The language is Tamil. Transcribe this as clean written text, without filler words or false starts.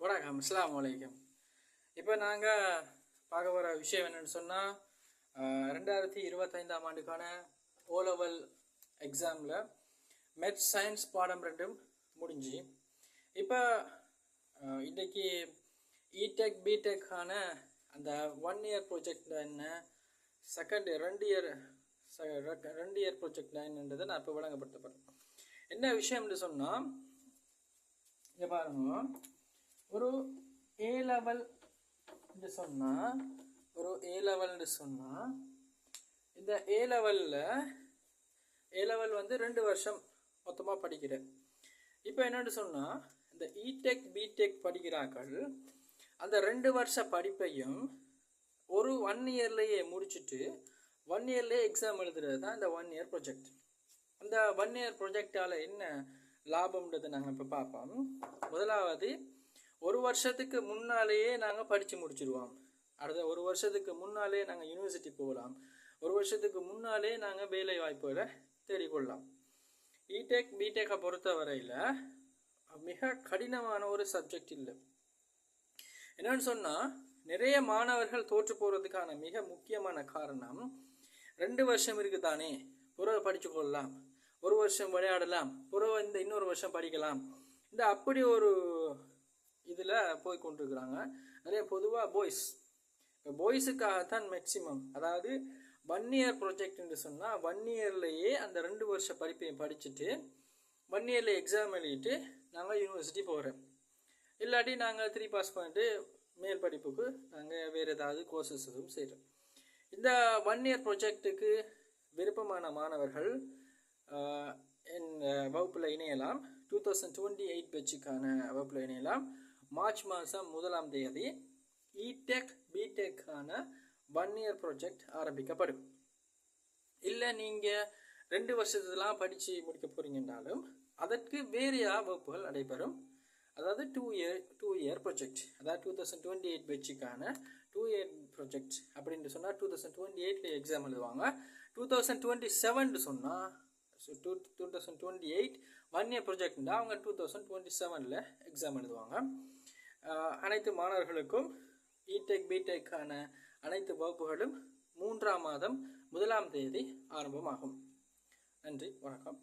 வணக்கம், அஸ்ஸலாமு அலைக்கும். இப்போ நாங்கள் பார்க்க போகிற விஷயம் என்னென்னு சொன்னால் 2025ஆம் ஆண்டுக்கான ஓ லெவல் எக்ஸாமில் மேத்ஸ் சயின்ஸ் பாடம் ரெண்டும் முடிஞ்சு இப்போ இன்றைக்கி இடெக் பிடெக்கான அந்த 1 இயர் ப்ராஜெக்ட் என்ன, செகண்ட் 2 இயர் ப்ராஜெக்ட் என்னன்றதை நான் இப்போ வழங்கப்படுத்தப்படுறேன். என்ன விஷயம்னு சொன்னால், இங்கே பாருங்க, ஒரு ஏ லெவல் சொன்னால் இந்த ஏ லெவல் வந்து 2 வருஷம் மொத்தமாக படிக்கிறேன். இப்போ என்னென்னு சொன்னால், இந்த இடெக் பிடெக் படிக்கிறார்கள் அந்த 2 வருஷ படிப்பையும் ஒரு 1 இயர்லேயே முடிச்சுட்டு 1 இயர்லேயே எக்ஸாம் எழுதுறது தான் இந்த 1 இயர் ப்ராஜெக்ட். அந்த 1 இயர் ப்ராஜெக்டால் என்ன லாபம்ன்றது நாங்கள் இப்போ பார்ப்போம். முதலாவது, ஒரு வருஷத்துக்கு முன்னாலேயே நாங்கள் படித்து முடிச்சிடுவோம். அடுத்த ஒரு வருஷத்துக்கு முன்னாலே நாங்கள் யூனிவர்சிட்டி போகலாம். ஒரு வருஷத்துக்கு முன்னாலே நாங்கள் வேலை வாய்ப்புகளை தேடிக்கொள்ளலாம். இடெக் பிடெக்கை பொறுத்த வரையில் மிக கடினமான ஒரு சப்ஜெக்ட் இல்லை. என்னன்னு சொன்னால், நிறைய மாணவர்கள் தோற்று போகிறதுக்கான மிக முக்கியமான காரணம், 2 வருஷம் இருக்குதானே, புறவை படித்து கொள்ளலாம், ஒரு வருஷம் விளையாடலாம், புறவை இன்னொரு வருஷம் படிக்கலாம், இந்த அப்படி ஒரு இதில் போய் கொண்டிருக்கிறாங்க. நிறைய பொதுவாக பாய்ஸுக்காகத்தான் மேக்சிமம், அதாவது 1 இயர் ப்ராஜெக்ட்னு சொன்னால் 1 இயர்லேயே அந்த 2 வருஷ படிப்பையும் படிச்சுட்டு 1 இயரில் எக்ஸாம் எழுதிட்டு நாங்கள் யூனிவர்சிட்டி போகிறோம். இல்லாட்டி நாங்கள் 3 பாஸ் பண்ணிட்டு மேல் படிப்புக்கு நாங்கள் வேறு ஏதாவது கோர்சஸ் எதுவும் செய்கிறோம். இந்த 1 இயர் ப்ராஜெக்டுக்கு விருப்பமான மாணவர்கள் என் வகுப்பில் இணையலாம். 2028 பேட்சுக்கான வகுப்பில் இணையலாம். மார்ச் மாதம் 1ஆம் தேதி இடெக் பிடெக்கான 1 இயர் ப்ராஜெக்ட் ஆரம்பிக்கப்படும். இல்லை நீங்கள் 2 வருஷத்துலாம் படித்து முடிக்க போகிறீங்கன்னாலும் அதற்கு வேறு வகுப்புகள் நடைபெறும். அதாவது 2 இயர் ப்ராஜெக்ட், அதாவது 2028 பேட்சுக்கான 2 இயர் ப்ராஜெக்ட் அப்படின்னு சொன்னால் 2028 எக்ஸாம் எழுதுவாங்க. 2027 சொன்னால் 2028 1 இயர் ப்ராஜெக்ட்னா அவங்க 2027 எக்ஸாம் எழுதுவாங்க. அனைத்து மாணவர்களுக்கும் இடெக் பிடெக்கான அனைத்து வகுப்புகளும் 3ஆம் மாதம் 1ஆம் தேதி ஆரம்பமாகும். நன்றி, வணக்கம்.